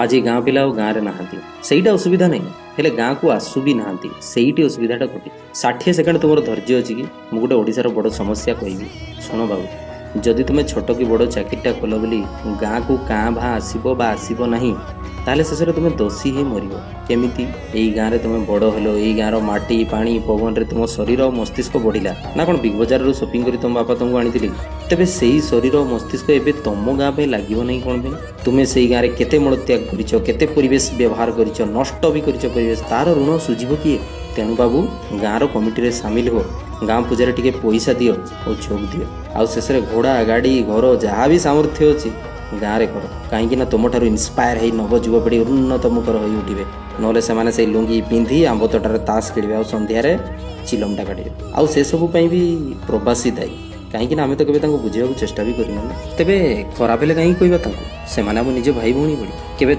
आज ये गाँ पिला गाँव में नहांती सहीटा असुविधा नहीं हेले गाँ को आसु भी नहांती सहीटी असुविधाटा घटी 60 सेकेंड तुम धैर्य अच्छी कि मुझे गोटे ओडिशार बड़ समस्या कहबी शुण बाबू जदि तुम्हें छोट कि बड़ चाकरीटा कल बोली गाँ को काँ भा आसब बा आसब नहीं ताले शेष में तुम्हें दोषी ही मर केमिति यही गाँव में तुम बड़ हेल यही गाँव माटी पानी पवन रे तुम शरीर और मस्तिष्क बढ़िला ना कौन बिग बजार रू शॉपिंग करी तुम बापा तुमको आनी तेबे से शरीर और मस्तिष्क एवं तुम गाँ पे लगे नहीं कौन पे तुम्हें से गाँव में केते मलत्याग करते परिवेश व्यवहार कर नष्ट भी कर तार ऋण सुझीब किए तेणु बाबू गाँव कमिटी रे सामिल हो गाँ पूजा टे पैसा दियो और जोग दियो आउ शेष घोड़ा गाड़ी घर जहाँ भी सामर्थ्य अच्छी गाँव में कर कहीं तुम ठार इन्स्पायर हो नव युवपीढ़ी उन्नत मुखर हो उठे ना से लुंगी पिंधि आंब तोटार ताश खेल आ सन्धार चिलमटा काटे आउ से सब भी प्रवासी दायी कहीं आम तो केवे बुझे चेष्टा भी करना तेरे खराब है कहीं कहवा से निज भाई भौणी भली केवे